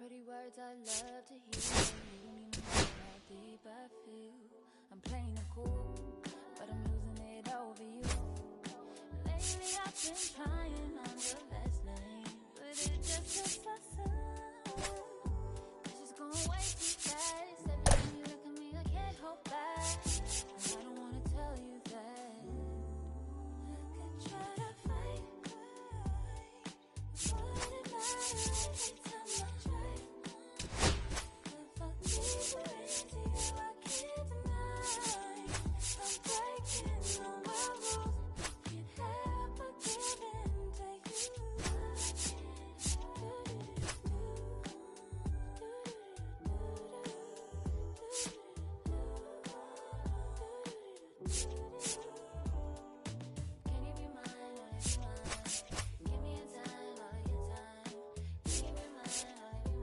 Dirty words I love to hear. You don't even know how deep I feel. I'm playing it cool, but I'm losing it over you. Lately I've been trying on the last name, but it just feels so soon. Cause it's going way too fast. Every time you look at me I can't hold back. And I don't wanna tell you that. I could try to fight, but it matters every time I try. If I keep it into you I can't deny. I'm breaking the world rules. Can't help but give in to you. Can you be mine, or be mine? Give me a time, all of your time. Can you be mine, or be mine?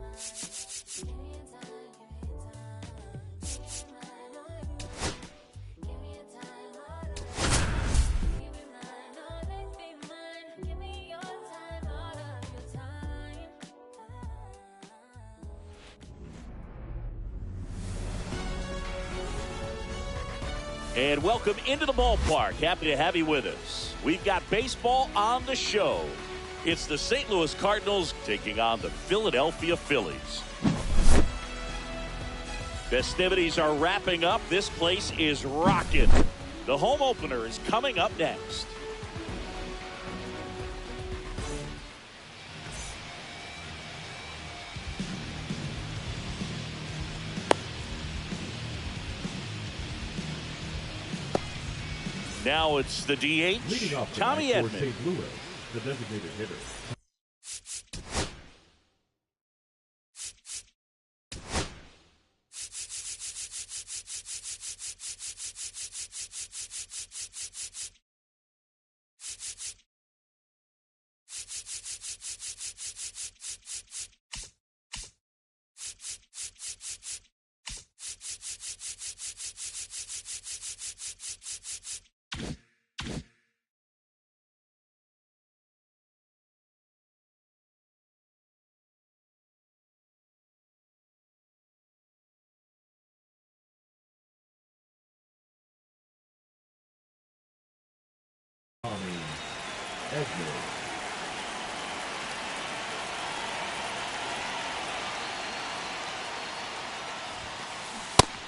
Give me a time, give me a time. Can you be mine, or be mine? Give me a time, all of your time. Can you be mine, or be mine? Give me your time, all of your time. And welcome into the ballpark. Happy to have you with us. We've got baseball on the show. It's the St. Louis Cardinals taking on the Philadelphia Phillies. Festivities are wrapping up. This place is rocking. The home opener is coming up next. Now it's the DH, Leading off Tommy tonight for Edman. St. Louis, the designated hitter. Tommy Edman.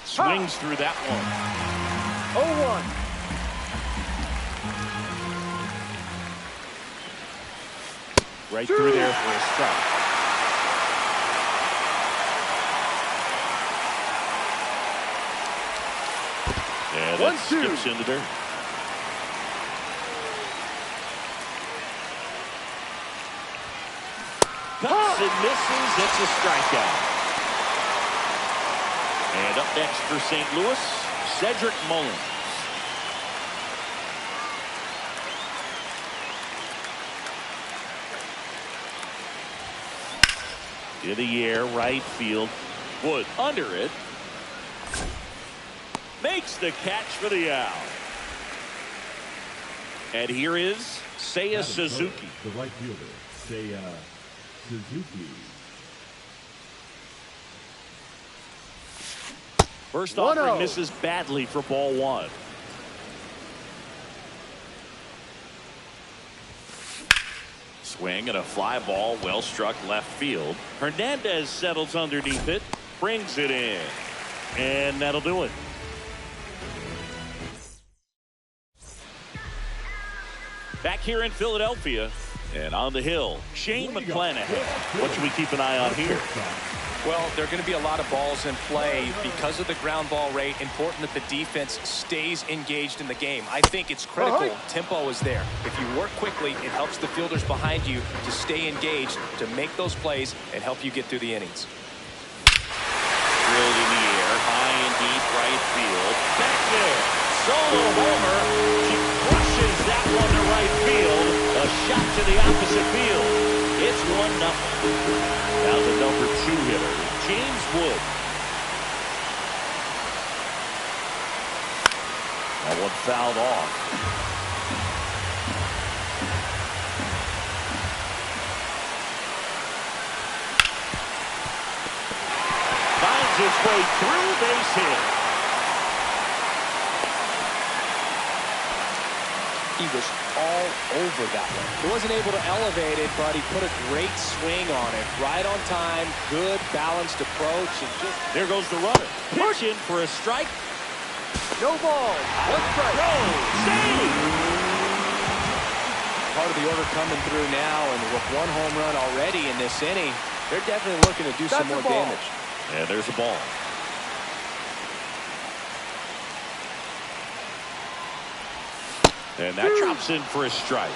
Swings through that one. 0-1. Right through there for a strike. And that 1-2. skips into there. Cuts and misses. It's a strikeout. And up next for St. Louis, Cedric Mullins. To the air, right field. Wood under it. Makes the catch for the out. And here is Seiya Adam Suzuki. Miller, the right fielder, Seiya Suzuki. First offering 1-0. misses badly for ball one. Swing and a fly ball, well struck left field. Hernandez settles underneath it, brings it in, and that'll do it. Back here in Philadelphia and on the hill, Shane McClanahan. What should we keep an eye on here? Well, there are going to be a lot of balls in play because of the ground ball rate. Important that the defense stays engaged in the game. I think it's critical. Tempo is there. If you work quickly, it helps the fielders behind you to stay engaged, to make those plays, and help you get through the innings. Drilled in the air, high and deep right field. Back there, solo homer. She crushes that one to right field. A shot to the opposite field. It's 1-0. Now the number 2 hitter, James Wood. That one fouled off. his way through, base hit. He was all over that one. He wasn't able to elevate it, but he put a great swing on it. Right on time, good balanced approach. And just there goes the runner. Pitch in for a strike. No ball. One strike. No. Save. Part of the order coming through now, and with one home run already in this inning, they're definitely looking to do some more damage. And there's a ball. And that drops in for a strike.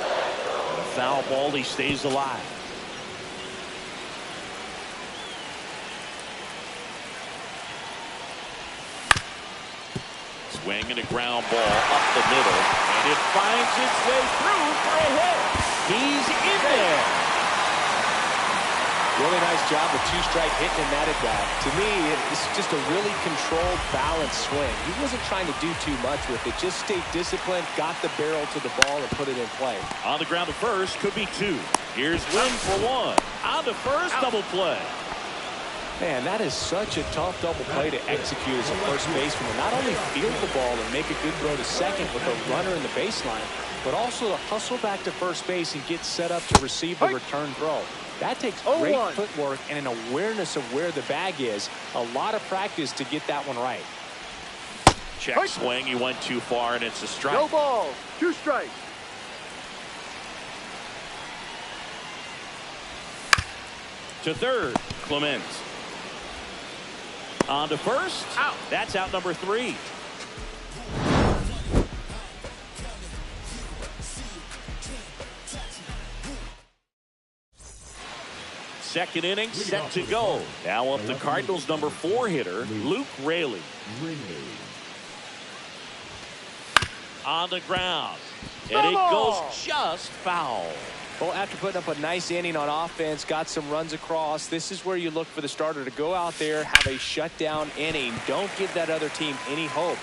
And a foul ball, he stays alive. Swing and a ground ball up the middle, and it finds its way through for a hit. He's in there. Really nice job with two-strike hitting in that at bat. To me, it's just a really controlled, balanced swing. He wasn't trying to do too much with it. Just stayed disciplined, got the barrel to the ball, and put it in play. On the ground to first, could be two. Here's Wynn for one. On to first, double play. Man, that is such a tough double play to execute as a first baseman. To not only field the ball and make a good throw to second with a runner in the baseline, but also to hustle back to first base and get set up to receive the return throw. That takes great footwork and an awareness of where the bag is. A lot of practice to get that one right. Check swing. He went too far, and it's a strike. No ball. Two strikes. To third, Clemens. On to first. Out. That's out number 3. Second inning set to go. Now up the Cardinals' number 4 hitter, Luke Raley. On the ground. And it goes just foul. Well, after putting up a nice inning on offense, got some runs across, this is where you look for the starter to go out there, have a shutdown inning. Don't give that other team any hope.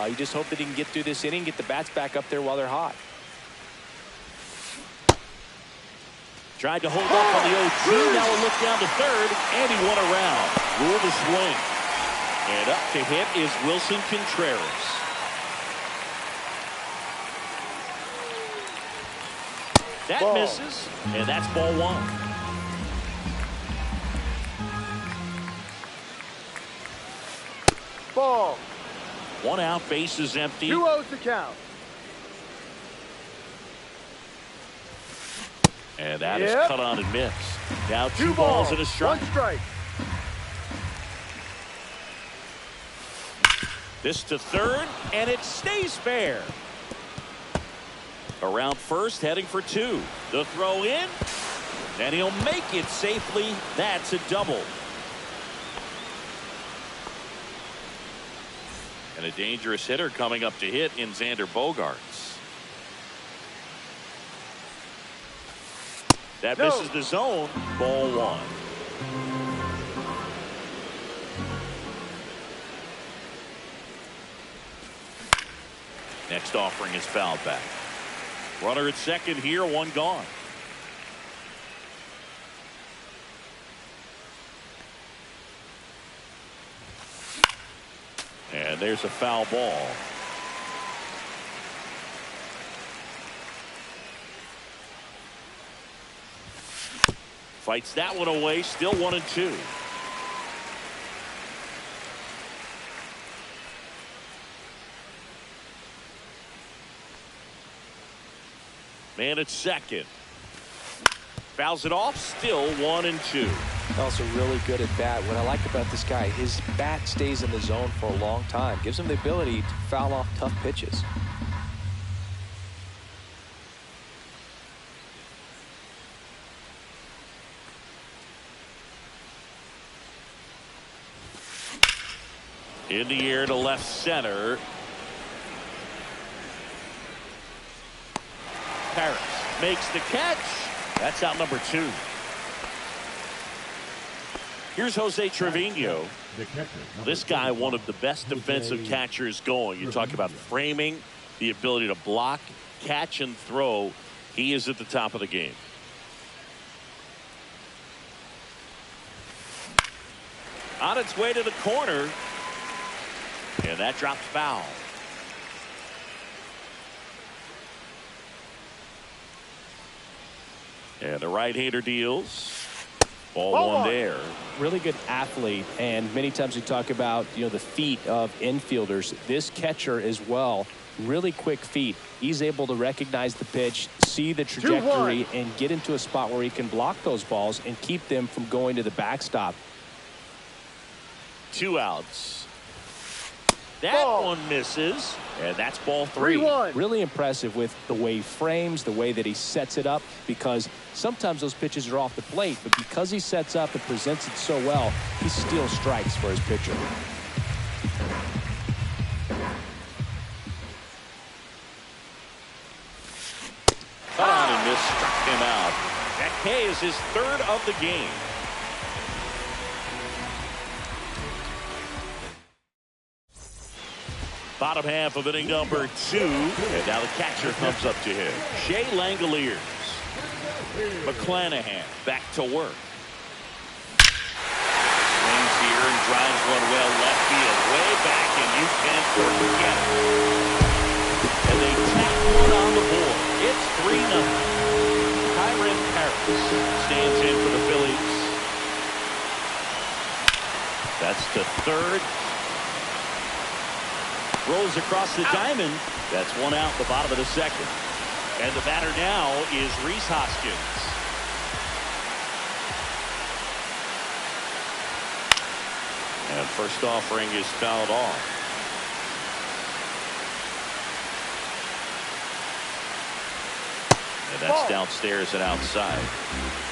You just hope that he can get through this inning, get the bats back up there while they're hot. Tried to hold up on the 0-2. Now a look down to third, and he won around. Rule the swing. And up to hit is Wilson Contreras. That misses, and that's ball 1. Ball. 1 out, base is empty. 2-0 to count. And that is cut on and missed. Now 2 balls and a strike. 1 strike. This to third, and it stays fair. Around first, heading for 2. The throw in, and he'll make it safely. That's a double. And a dangerous hitter coming up to hit in Xander Bogaerts. That misses the zone. Ball 1. Next offering is fouled back. Runner at second here, 1 gone. And there's a foul ball. Fights that one away, still 1-2. Man at second. Fouls it off, still 1-2. Also really good at bat. What I like about this guy, his bat stays in the zone for a long time. Gives him the ability to foul off tough pitches. In the air to left center. Paris makes the catch. That's out number 2. Here's Jose Trevino. This guy, one of the best defensive catchers going. You talk about framing, the ability to block, catch, and throw. He is at the top of the game. On its way to the corner. And that drops foul. And the right-hander deals. Ball one there. Really good athlete, and many times we talk about, you know, the feet of infielders. This catcher as well, really quick feet. He's able to recognize the pitch, see the trajectory, and get into a spot where he can block those balls and keep them from going to the backstop. 2 outs. That one misses, and that's ball 3. 3-1. Really impressive with the way he frames, the way that he sets it up, because sometimes those pitches are off the plate, but because he sets up and presents it so well, he still strikes for his pitcher. Cut on and missed, struck him out. That K is his 3rd of the game. Bottom half of inning number 2. And now the catcher comes up to him. Shea Langoliers. McClanahan back to work. Swings here and drives one well left field. Way back, and you can't forget it. And they tack one on the board. It's 3-0. Kyren Paris stands in for the Phillies. That's the 3rd. Rolls across the diamond. That's 1 out, the bottom of the 2nd. And the batter now is Rhys Hoskins. And first offering is fouled off. And that's downstairs and outside.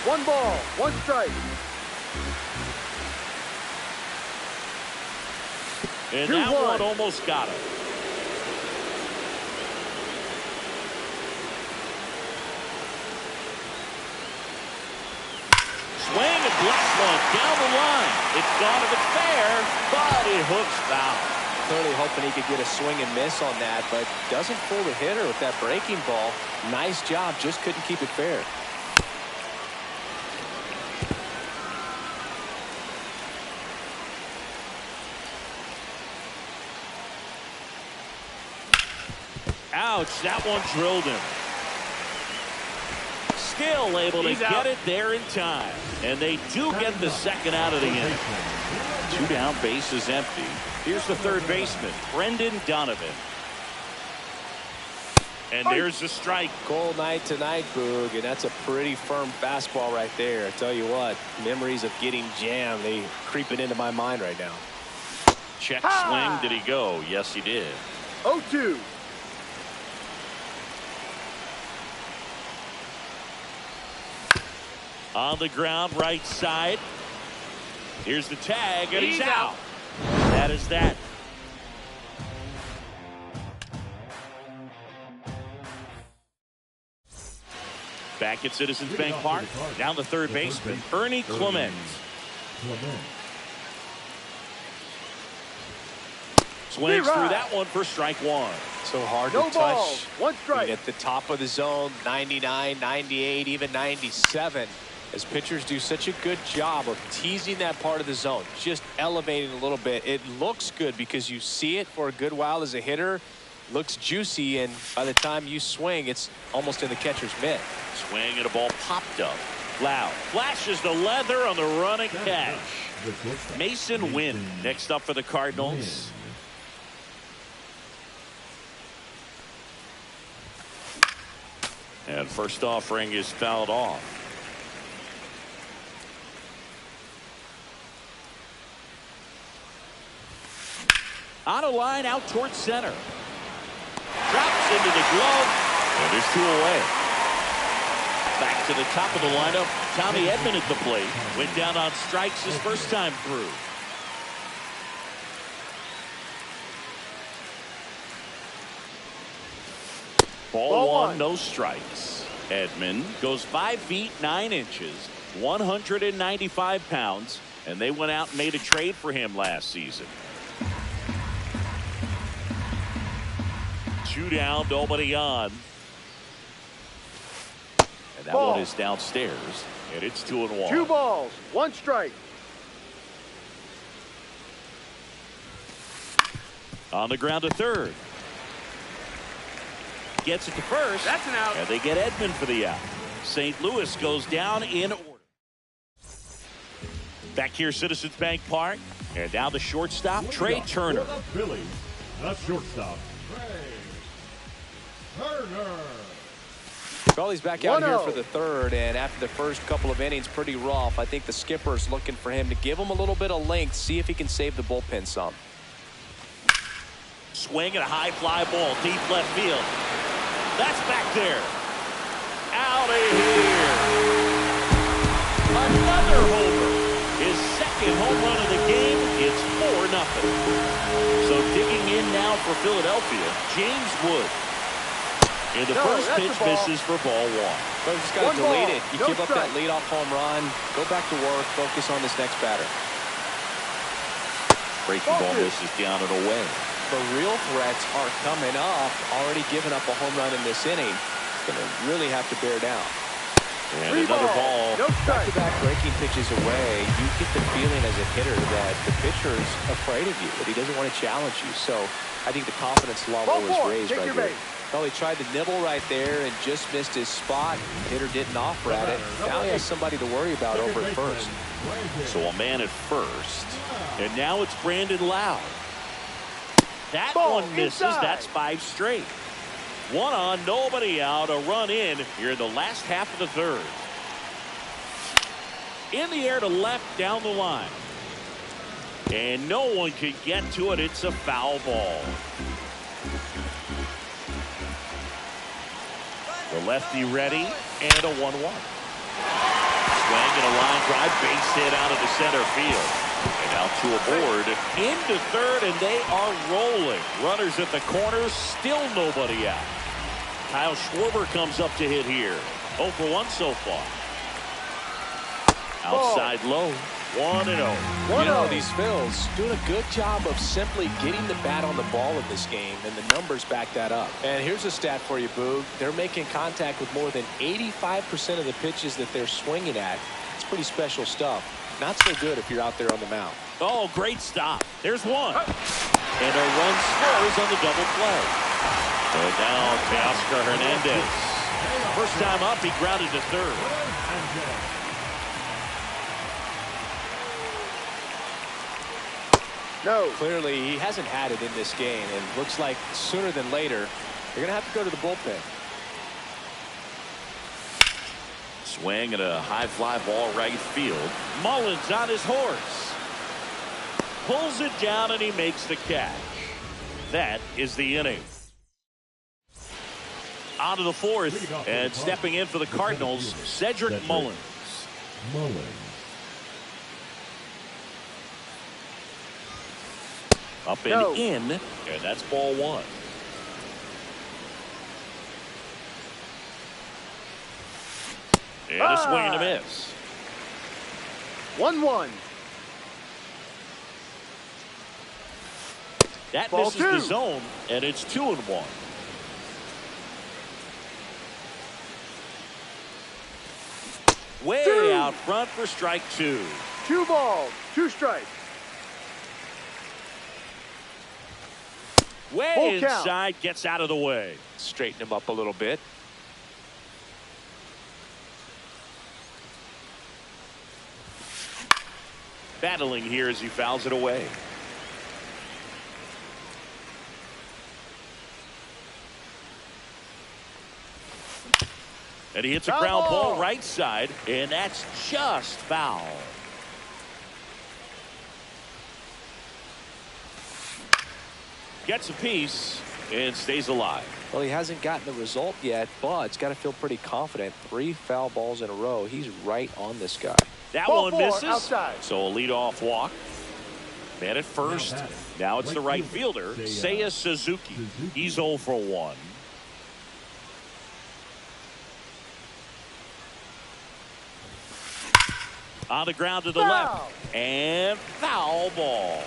1 ball, 1 strike. And that one almost got him. Swing and blast one down the line. It's gone if it's fair, but it hooks foul. Clearly hoping he could get a swing and miss on that, but doesn't fool the hitter with that breaking ball. Nice job, just couldn't keep it fair. Ouch, that one drilled him. Still able to get it there in time. And they do get the 2nd out of the inning. 2 down, bases empty. Here's the 3rd baseman, Brendan Donovan. And there's the strike. Cold night tonight, Boog, and that's a pretty firm fastball right there. I tell you what, memories of getting jammed, they creeping into my mind right now. Check swing, did he go? Yes, he did. 0-2. On the ground, right side. Here's the tag, and he's out. That is that. Back at Citizens Bank Park. Down the 3rd baseman, Ernie Clement. Swings through that one for strike 1. So hard to touch. Balls, 1 strike. At the top of the zone, 99, 98, even 97. As pitchers do such a good job of teasing that part of the zone, just elevating a little bit. It looks good because you see it for a good while as a hitter. Looks juicy, and by the time you swing, it's almost in the catcher's mitt. Swing and a ball popped up. Loud. Flashes the leather on the running catch. Mason Wynn next up for the Cardinals. And first offering is fouled off. On a line out towards center. Drops into the glove. And there's 2 away. Back to the top of the lineup. Tommy Edman at the plate. Went down on strikes his first time through. Ball 1, no strikes. Edman goes 5 feet 9 inches, 195 pounds, and they went out and made a trade for him last season. 2 down, nobody on. And that Ball. one is downstairs, and it's 2-1. 2 balls, 1 strike. On the ground to third. Gets it to first. That's an out. And they get Edman for the out. St. Louis goes down in order. Back here, Citizens Bank Park. And now the shortstop, Trey Turner. For the Phillies, the shortstop, Trey Turner. Crawley's back out 1-0. here for the third, and after the first couple of innings, pretty rough. I think the skipper's looking for him to give him a little bit of length, see if he can save the bullpen some. Swing and a high fly ball, deep left field. That's back there. Out of here. Another homer. His second home run of the game. It's 4-0. So digging in now for Philadelphia, James Wood. And the first pitch misses for ball 1. So just got to 1 delete ball, it. You no give up strike. that leadoff home run, go back to work, focus on this next batter. Breaking ball misses down and away. The real threats are coming up. Already given up a home run in this inning. Going to really have to bear down. And another ball. No strike. Back-to-back breaking pitches away. You get the feeling as a hitter that the pitcher's afraid of you, that he doesn't want to challenge you. So I think the confidence level Ball is 4, raised take right your here. base. Well, he tried to nibble right there and just missed his spot. The hitter didn't offer at it. Now he has somebody to worry about over at first. So a man at first. And now it's Brandon Lowe. That Ball one misses. inside. That's 5 straight. 1 on, nobody out. A run in here in the last half of the third. In the air to left down the line. And no one could get to it. It's a foul ball. The lefty ready, and a 1-1. Swing and a line drive, base hit out of the center field. And now 2 aboard, into third, and they are rolling. Runners at the corners, still nobody out. Kyle Schwarber comes up to hit here. 0 for 1 so far. Outside low, 1-0. You know, these Phils doing a good job of simply getting the bat on the ball in this game, and the numbers back that up. And here's a stat for you, Boog. They're making contact with more than 85% of the pitches that they're swinging at. It's pretty special stuff. Not so good if you're out there on the mound. Oh, great stop. There's one. And a run scores on the double play. And now Teoscar Hernandez. First time up, he grounded to third. No. Clearly, he hasn't had it in this game, and looks like sooner than later, they're going to have to go to the bullpen. Swing and a high fly ball right field. Mullins on his horse. Pulls it down and he makes the catch. That is the inning. On to the fourth, and stepping in for the Cardinals, Cedric Mullins. Up and in, and that's ball 1. And a swing and a miss. 1-1. That Ball misses 2. the zone, and it's 2-1. Way 2. out front for strike 2. 2 balls, 2 strikes. Way Full count. inside, gets out of the way. Straighten him up a little bit. Battling here as he fouls it away. And he hits a ground ball right side, and that's just foul. Gets a piece and stays alive. Well, he hasn't gotten the result yet, but it's got to feel pretty confident. 3 foul balls in a row. He's right on this guy. That Ball one 4, misses. outside. So a leadoff walk. Man at first. Now it's the right fielder, Seiya Suzuki. He's 0 for 1. On the ground to the left. And foul ball.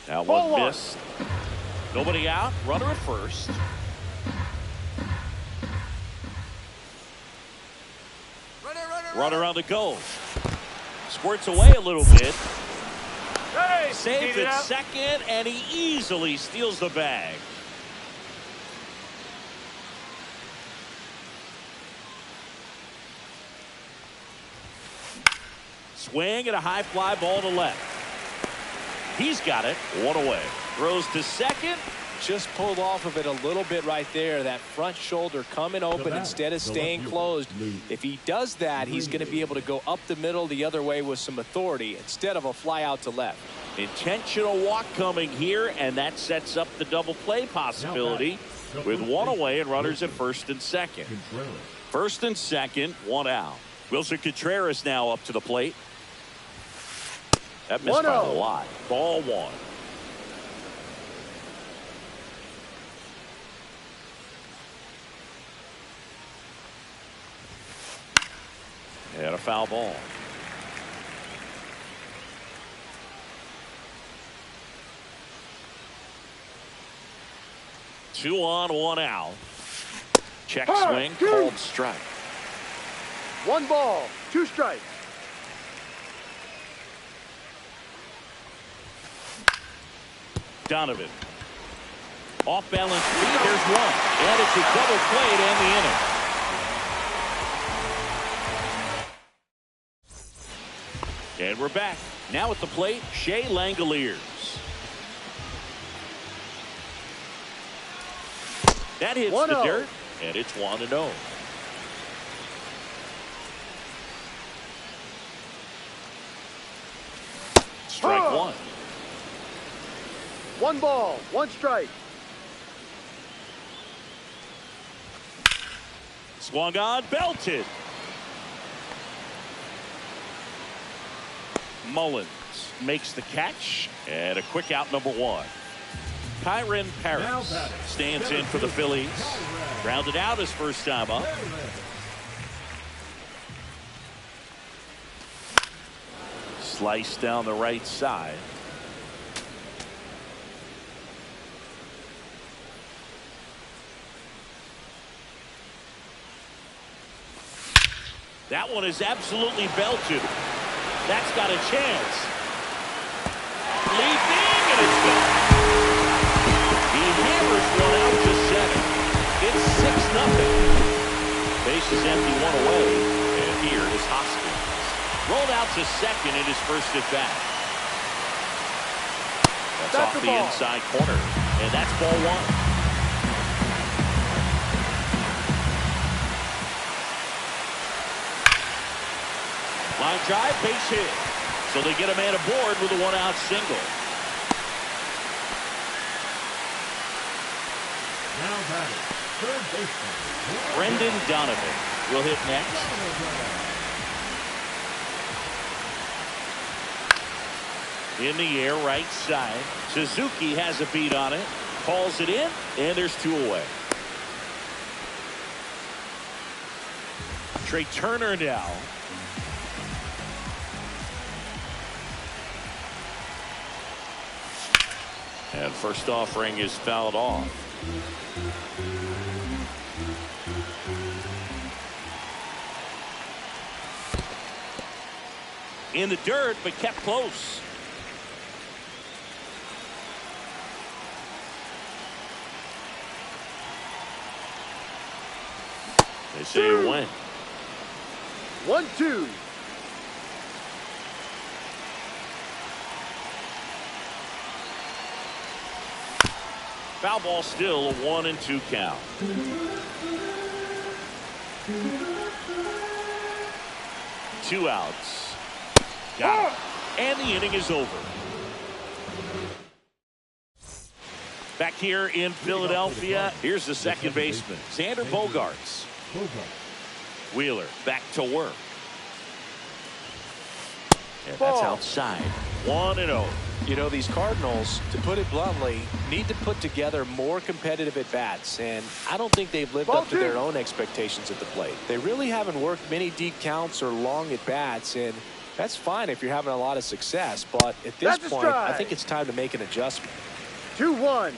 That Ball one 1. missed. Nobody out. Runner at first. Runner on the go. Squirts away a little bit. Hey, Saves it second, and he easily steals the bag. Swing and a high fly ball to left. He's got it. One away. Throws to second. Just pulled off of it a little bit right there. That front shoulder coming open instead of staying closed. If he does that, he's going to be able to go up the middle the other way with some authority instead of a fly out to left. Intentional walk coming here, and that sets up the double play possibility with one away and runners at first and second. First and second, one out. Wilson Contreras now up to the plate. That missed by a lot. Ball one. And a foul ball. Two on, one out. Check swing, called strike. 1 ball, 2 strikes. Donovan. Off balance feet, there's one. And it's a double play to end the inning. And we're back. Now at the plate, Shea Langoliers. That hits the dirt, and it's 1-0. Strike one. 1 ball, 1 strike. Swung on, belted. Mullins makes the catch, and a quick out, number 1. Kyren Paris stands in for the Phillies. Grounded out his first time up. Slice down the right side. That one is absolutely belted. That's got a chance. Leaping, and it's gone. He hammers one out to center. It's 6-0. Base is empty, one away. And here is Hoskins. Rolled out to second in his first at bat. That's off the inside corner. And that's ball one. Line drive, base hit. So they get a man aboard with a 1-out single. Now batting, third baseman Brendan Donovan will hit next. In the air, right side. Suzuki has a beat on it. Calls it in, and there's 2 away. Trey Turner now. And first offering is fouled off. In the dirt, but kept close. They say it went. 1-2. Foul ball still, a 1-2 count. Two outs. Got it. And the inning is over. Back here in Philadelphia, here's the second baseman, Xander Bogaerts. Wheeler back to work. And that's outside. 1-0. You know, these Cardinals, to put it bluntly, need to put together more competitive at-bats, and I don't think they've lived up to their own expectations at the plate. They really haven't worked many deep counts or long at-bats, and that's fine if you're having a lot of success, but at this point, I think it's time to make an adjustment. 2-1.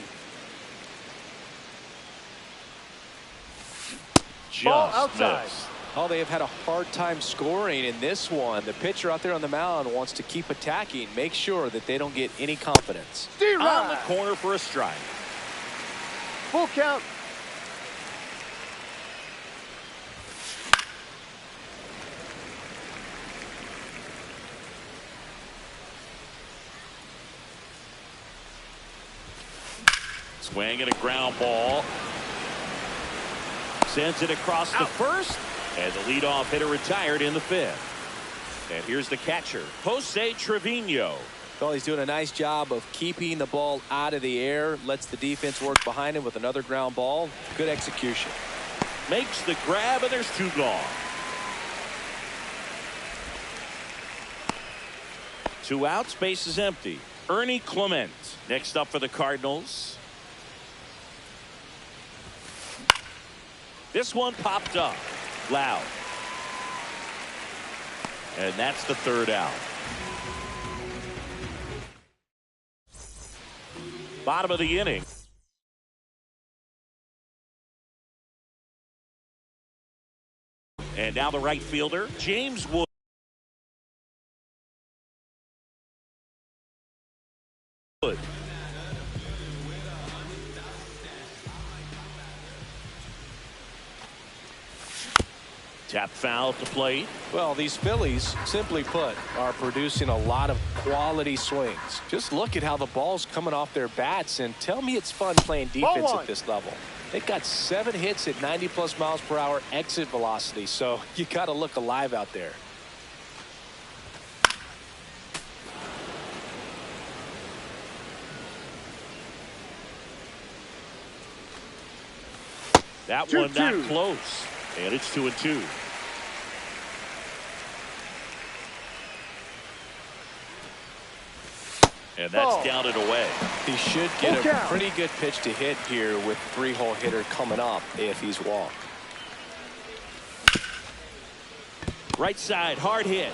Ball just outside. missed. Oh, they have had a hard time scoring in this one. The pitcher out there on the mound wants to keep attacking, make sure that they don't get any confidence. Steer On the right. corner for a strike. Full count. Swing and a ground ball. Sends it across the first. And the leadoff hitter retired in the fifth. And here's the catcher, Jose Trevino. Well, he's doing a nice job of keeping the ball out of the air. Lets the defense work behind him with another ground ball. Good execution. Makes the grab, and there's two gone. 2 outs, base is empty. Ernie Clement next up for the Cardinals. This one popped up. Loud. And that's the third out. Bottom of the inning. And now the right fielder, James Wood. Tap foul at the plate. Well, these Phillies, simply put, are producing a lot of quality swings. Just look at how the ball's coming off their bats, and tell me it's fun playing defense at this level. They've got 7 hits at 90+ miles per hour exit velocity, so you got to look alive out there. That 2-2. one not close. And it's 2-2. And that's Ball. down and away. He should get Full a count. pretty good pitch to hit here with 3-hole hitter coming up if he's walked. Right side, hard hit.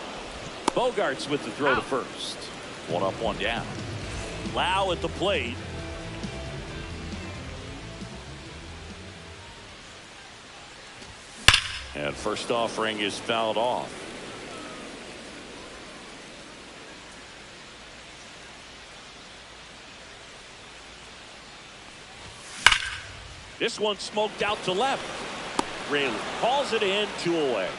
Bogarts with the throw to first. 1 up, 1 down. Lau at the plate. And first offering is fouled off. This one smoked out to left. Raley calls it in, 2 away.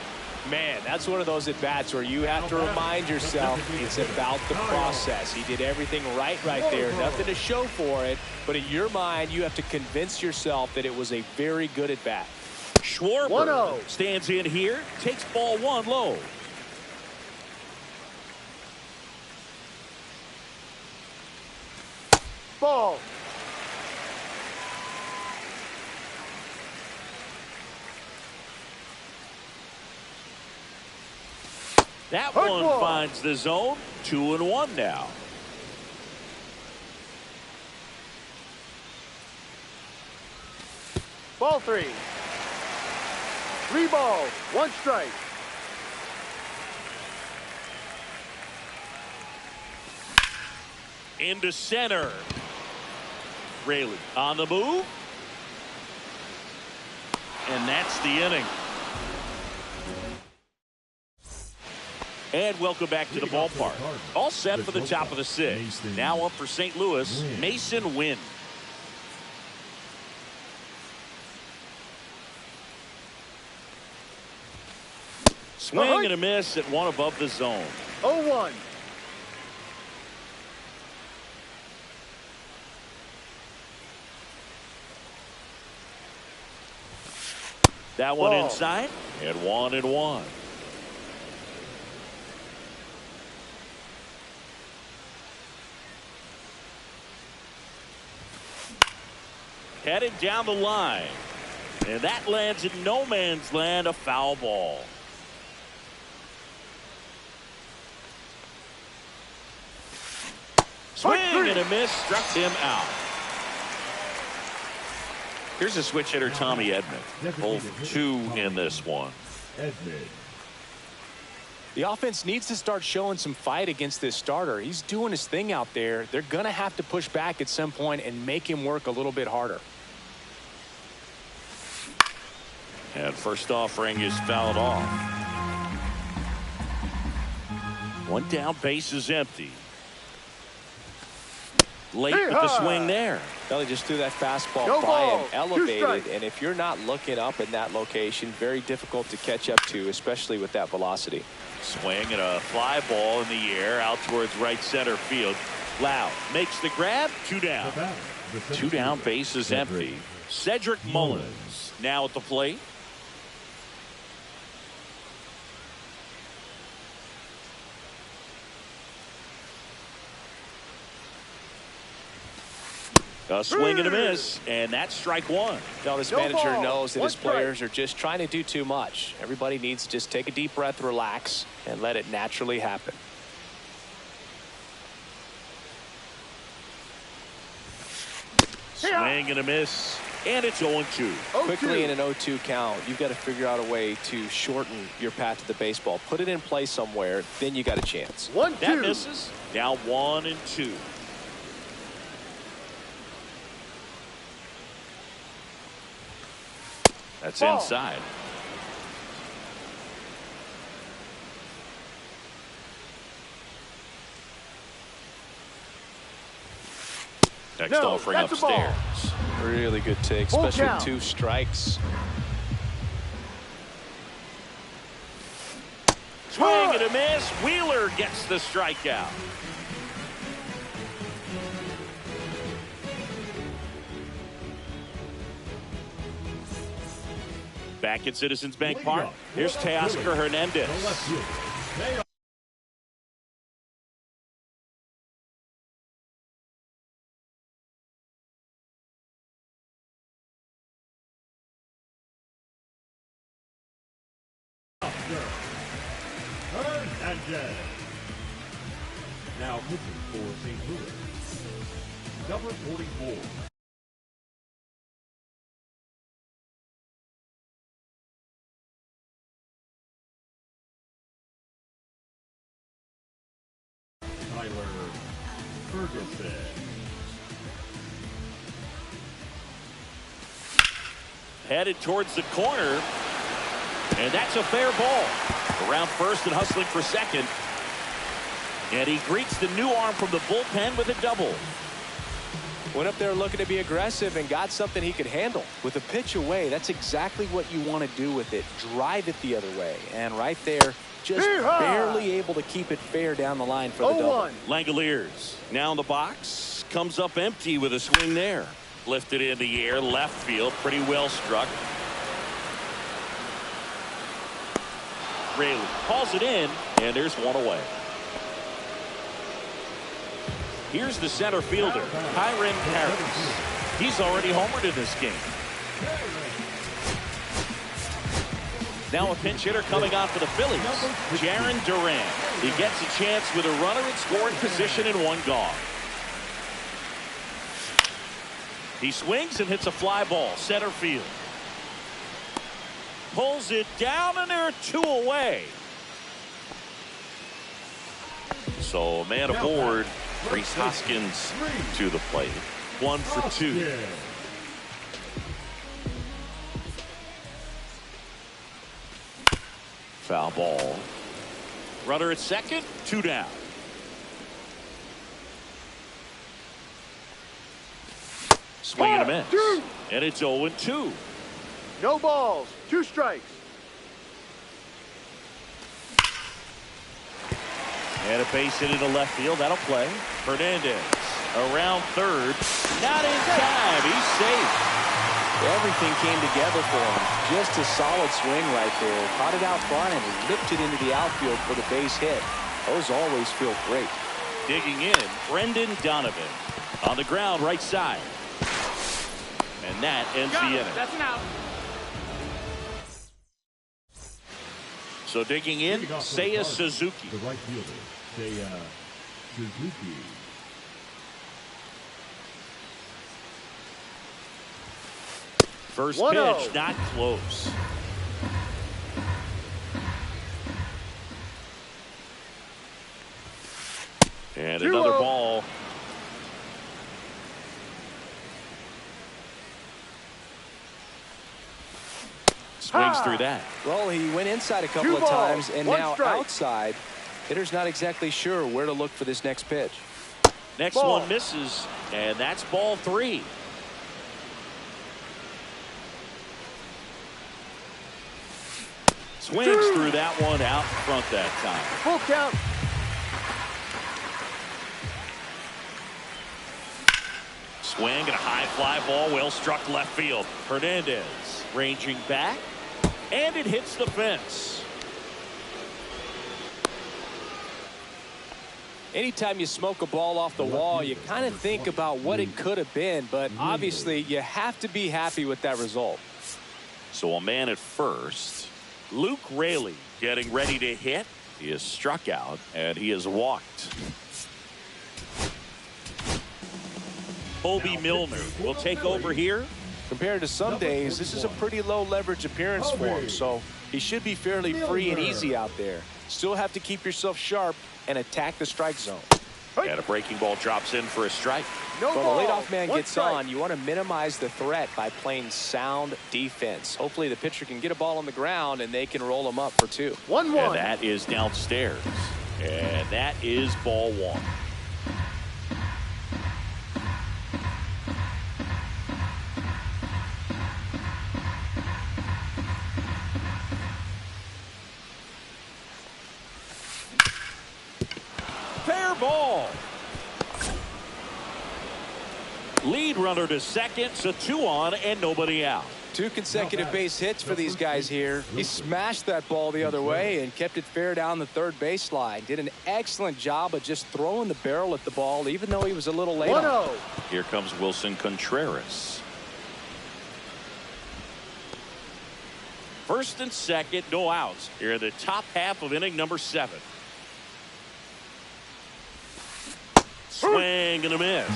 Man, that's one of those at-bats where you have to remind yourself it's about the process. He did everything right there. Nothing to show for it. But in your mind, you have to convince yourself that it was a very good at-bat. Schwarber 1-0. stands in here, takes ball 1 low. Ball. That Hard one ball. finds the zone. 2-1 now. Ball 3. 3 balls, 1 strike. Into center. Raley on the move. And that's the inning. And welcome back to the ballpark. All set for the top of the 6th. Now up for St. Louis, Mason Wynn. Swing and a miss at 1 above the zone. 0-1. That one Ball. inside, and 1-1. Headed down the line. And that lands in no man's land, a foul ball. Swing and a miss, struck him out. Here's a switch hitter, Tommy Edman. 0-2 in this one. Edman. The offense needs to start showing some fight against this starter. He's doing his thing out there. They're going to have to push back at some point and make him work a little bit harder. And first offering is fouled off. One down, base is empty. Late with the swing there. Well, he just threw that fastball No by ball. him, elevated, and if you're not looking up in that location, very difficult to catch up to, especially with that velocity. Swing and a fly ball in the air out towards right center field. Loud makes the grab. 2 down. Two down, base is empty. Cedric Mullins now at the plate. A swing and a miss, and that's strike one. Now this No manager ball. knows that One his players are just trying to do too much. Everybody needs to just take a deep breath, relax, and let it naturally happen. Swing and a miss, and it's 0-2. Quickly in an 0-2 count, you've got to figure out a way to shorten your path to the baseball. Put it in play somewhere, then you got a chance. 1-2. That misses. Now 1-2. That's Ball. inside. Next No, offering that's a ball. upstairs. Really good take, Full especially with count. 2 strikes. Swing and a miss. Wheeler gets the strikeout. Back at Citizens Bank Park, here's Teoscar Hernandez. Hernandez. Now pitching for St. Louis, number 44. Tyler Ferguson. Headed towards the corner, and that's a fair ball. Around first and hustling for second. And he greets the new arm from the bullpen with a double. Went up there looking to be aggressive and got something he could handle. With a pitch away, that's exactly what you want to do with it. Drive it the other way. And right there, just barely able to keep it fair down the line for the double. 0-1. Langoliers now in the box. Comes up empty with a swing there. Lifted in the air, left field, pretty well struck. Raley calls it in, and there's one away. Here's the center fielder, Kyren Paris. He's already homered in this game. Now a pinch hitter coming on for the Phillies, Jarren Duran. He gets a chance with a runner in scoring position and one gone. He swings and hits a fly ball, center field. Pulls it down, and there are 2 away. So man aboard, Rhys Hoskins to the plate. 1 for 2. Foul ball. Runner at second, 2 down. Swing and a miss. And it's 0-2. No balls. 2 strikes. And a base hit into left field. That'll play. Hernandez around third. Not in time. He's safe. Everything came together for him. Just a solid swing right there. Caught it out front and ripped it into the outfield for the base hit. Those always feel great. Digging in, Brendan Donovan. On the ground, right side. And that ends the inning. That's an out. So digging in, Seiya Suzuki. The right fielder, Seiya Suzuki. First 1-0. pitch, not close. And 2-0. another ball. Swings through that. Well, he went inside a couple Two of balls, times, and one now strike. outside. Hitter's not exactly sure where to look for this next pitch. Next Ball. one misses, and that's ball 3. Swings through that one out in front that time. Full count. Swing and a high fly ball, well struck left field. Hernandez ranging back, and it hits the fence. Anytime you smoke a ball off the wall, you kind of think about what it could have been, but obviously you have to be happy with that result. So a man at first. Luke Raley getting ready to hit. He is struck out, and he is walked. Bobby Milner will take over here. Compared to some days, this is a pretty low leverage appearance for him, so he should be fairly free and easy out there. Still have to keep yourself sharp and attack the strike zone. And a breaking ball drops in for a strike. No When ball. the leadoff man One gets strike. on, you want to minimize the threat by playing sound defense. Hopefully the pitcher can get a ball on the ground and they can roll him up for 2. 1-1. And that is downstairs. And that is ball 1. Fair ball. Lead runner to second, so 2 on and nobody out. 2 consecutive base hits for these guys here. He smashed that ball the other way and kept it fair down the third base line. Did an excellent job of just throwing the barrel at the ball, even though he was a little late on it. 1-0. Here comes Wilson Contreras. First and second, no outs here in the top half of inning number 7. Swing and a miss.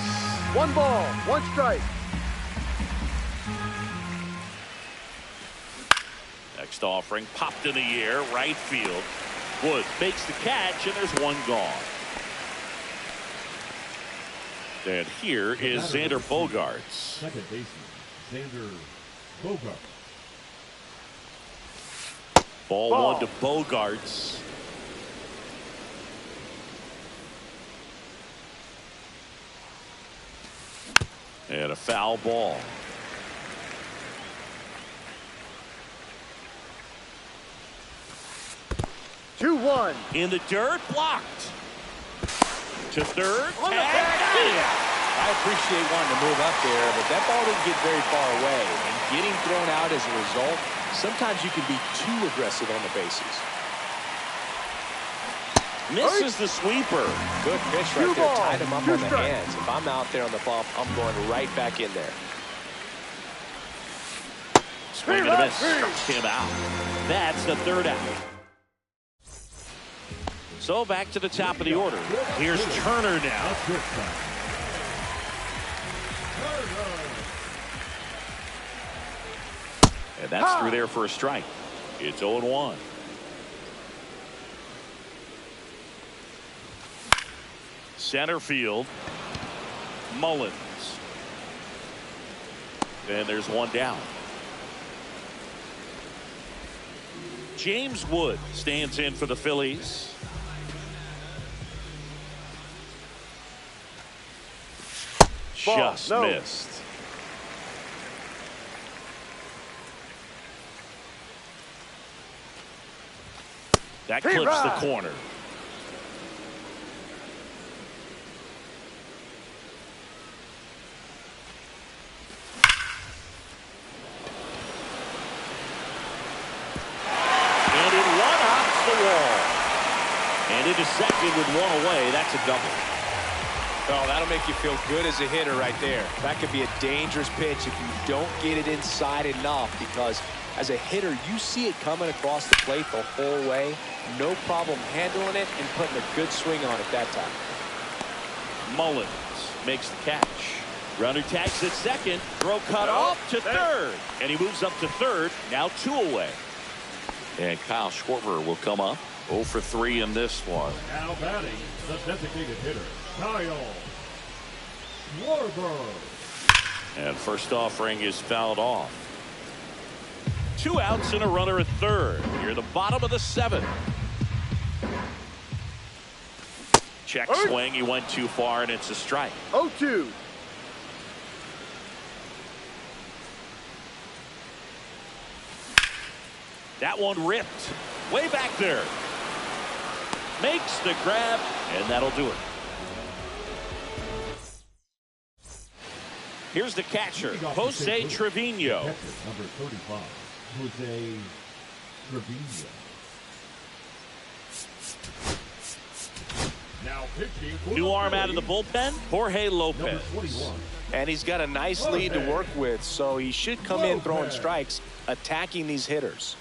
1 ball. 1 strike. Next offering popped in the air, right field. Wood makes the catch, and there's 1 gone. And here is Xander Bogaerts. Second baseman, Xander Bogaerts. Ball Ball. 1 to Bogaerts. And a foul ball. Two, 1. In the dirt, blocked. To third, On the tag, back. got it. I appreciate wanting to move up there, but that ball didn't get very far away. And getting thrown out as a result, sometimes you can be too aggressive on the bases. Misses the sweeper. Good pitch Two right there. balls, Tied him up 2 on the strikes. hands. If I'm out there on the bump, I'm going right back in there. Swing and a miss. Struck him out. That's the 3rd out. So back to the top of the order. Here's Turner now. And that's through there for a strike. It's 0-1. Center field. Mullins. And there's 1 down. James Wood stands in for the Phillies. Ball, Just no. missed. That Hey, clips the Rod. corner. And it one-hops the wall. And into second with 1 away. That's a double. Oh, that'll make you feel good as a hitter right there. That could be a dangerous pitch if you don't get it inside enough, because as a hitter, you see it coming across the plate the whole way. No problem handling it and putting a good swing on it that time. Mullins makes the catch. Runner tags at second. Throw cut off to third. And he moves up to third. Now 2 away. And Kyle Schwarber will come up. 0 for 3 in this one. Now batting, the designated hitter, Kyle Schwarber. And first offering is fouled off. 2 outs and a runner at third. You're the bottom of the 7th. Check swing. He went too far, and it's a strike. 0-2. That one ripped. Way back there. Makes the grab, and that'll do it. Here's the catcher, Jose Trevino. Catcher, number 35, Jose Trevino. Now pitching. New arm out of the bullpen, Jorge Number Lopez. 21. And he's got a nice lead to work with, so he should come in throwing strikes, attacking these hitters.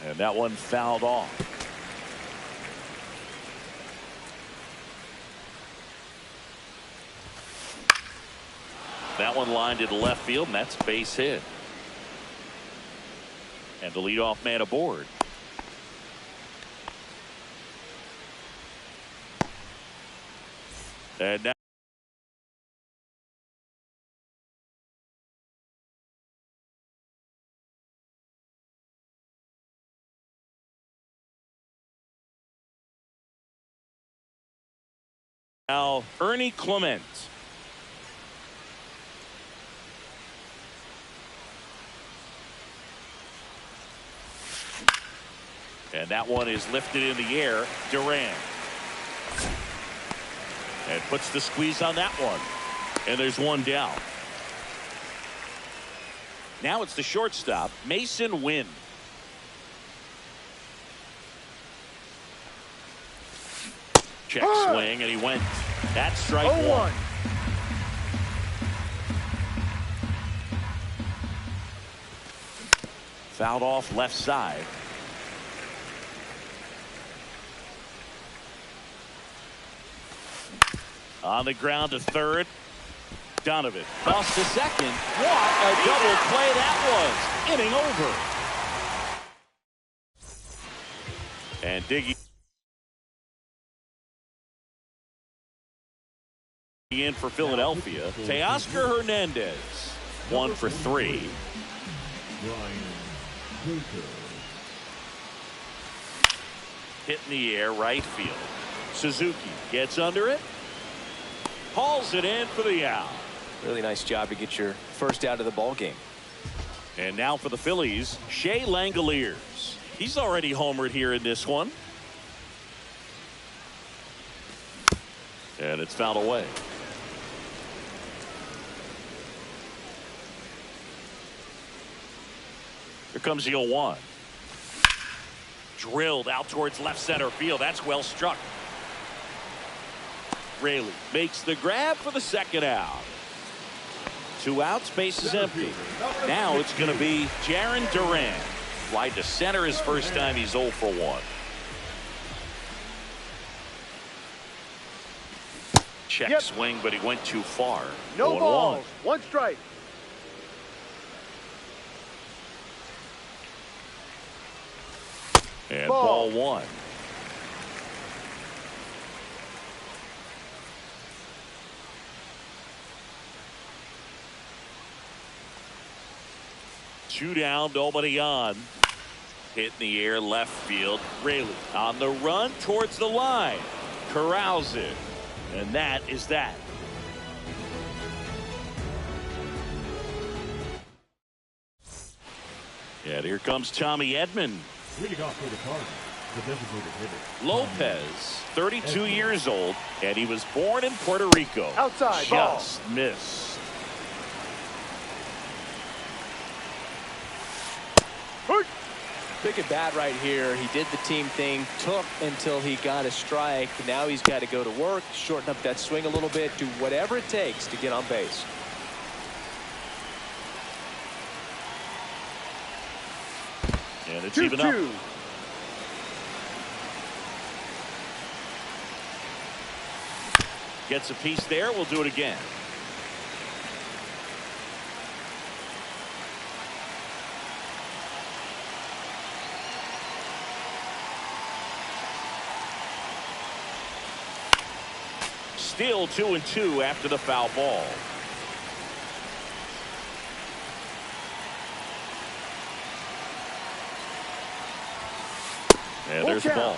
And that one fouled off. That one lined into left field, and that's base hit. And the leadoff man aboard. And now Ernie Clement. And that one is lifted in the air. Duran. And puts the squeeze on that one. And there's one down. Now it's the shortstop, Mason Wynn. Check swing, and he went. That's strike 1. Fouled off left side. On the ground to third. Donovan. Toss to second. What a double play that was. Inning over. And digging in for Philadelphia, Teoscar Hernandez. 1 for 3. Ryan Baker. Hit in the air, right field. Suzuki gets under it. Hauls it in for the out. Really nice job to get your first out of the ball game. And now for the Phillies, Shea Langoliers. He's already homered here in this one. And it's fouled away. Here comes the 0-1. Drilled out towards left center field. That's well struck. Raley makes the grab for the second out. 2 outs, base is empty. Now it's going to be Jarren Duran. Fly to center his first time. He's 0 for 1. Check swing, but he went too far. No balls. 1 strike. And ball 1. Two down, nobody on. Hit in the air, left field. Raley on the run towards the line. Corrals it. And that is that. And here comes Tommy Edman. Leading off for the Cardinals, the designated hitter. Lopez, 32 years old, and he was born in Puerto Rico. Outside, just missed. Big at bat right here. He did the team thing, took until he got a strike. Now he's got to go to work, shorten up that swing a little bit, do whatever it takes to get on base. And it's even up. Gets a piece there. We'll do it again. Still 2-2 after the foul ball. And there's the ball.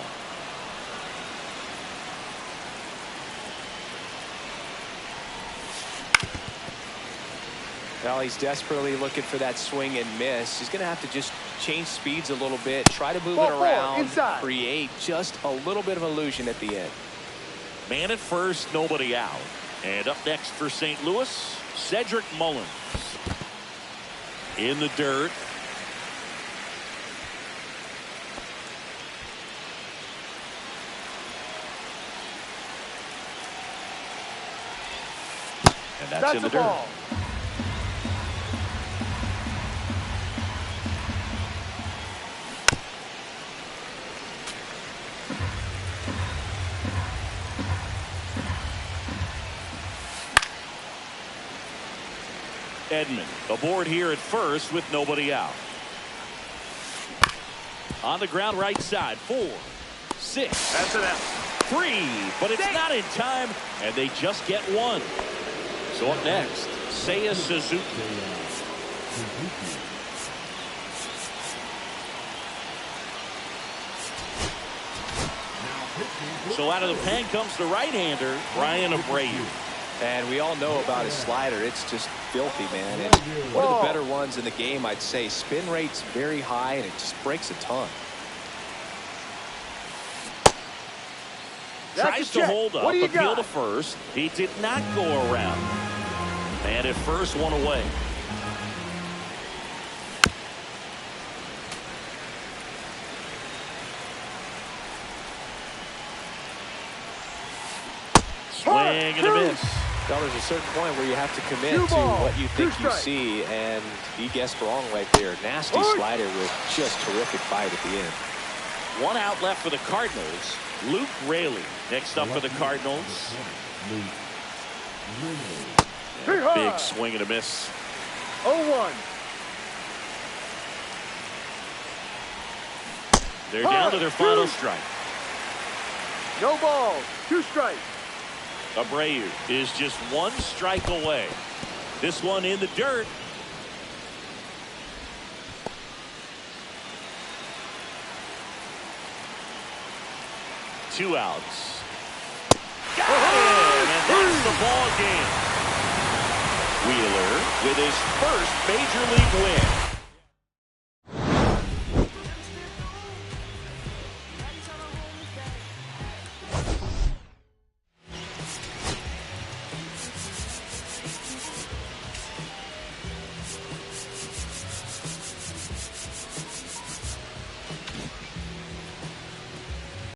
Well, he's desperately looking for that swing and miss. He's going to have to just change speeds a little bit, try to move it around, create just a little bit of illusion at the end. Man at first, nobody out. And up next for St. Louis, Cedric Mullins. In the dirt. And that's in the dirt. Ball. Edman aboard here at first with nobody out. On the ground right side, 4, 6. That's an out. 3, but it's not in time, and they just get 1. So up next, Seiya Suzuki. So out of the pen comes the right-hander, Bryan Abreu. And we all know about his slider. It's just filthy, man. And one of the better ones in the game, I'd say. Spin rate's very high, and it just breaks a ton. Tries to hold up, appeal to first. He did not go around. And at first, one away. Swing and a miss. Well, there's a certain point where you have to commit to what you think you see, and he guessed wrong right there. Nasty slider with just terrific bite at the end. 1 out left for the Cardinals. Luke Raley next up for the Cardinals. Big swing and a miss. 0-1. They're down to their final strike. No ball. 2 strikes. Abreu is just 1 strike away. This one in the dirt. Two outs. Got him, and that's the ball game. Wheeler with his first major league win.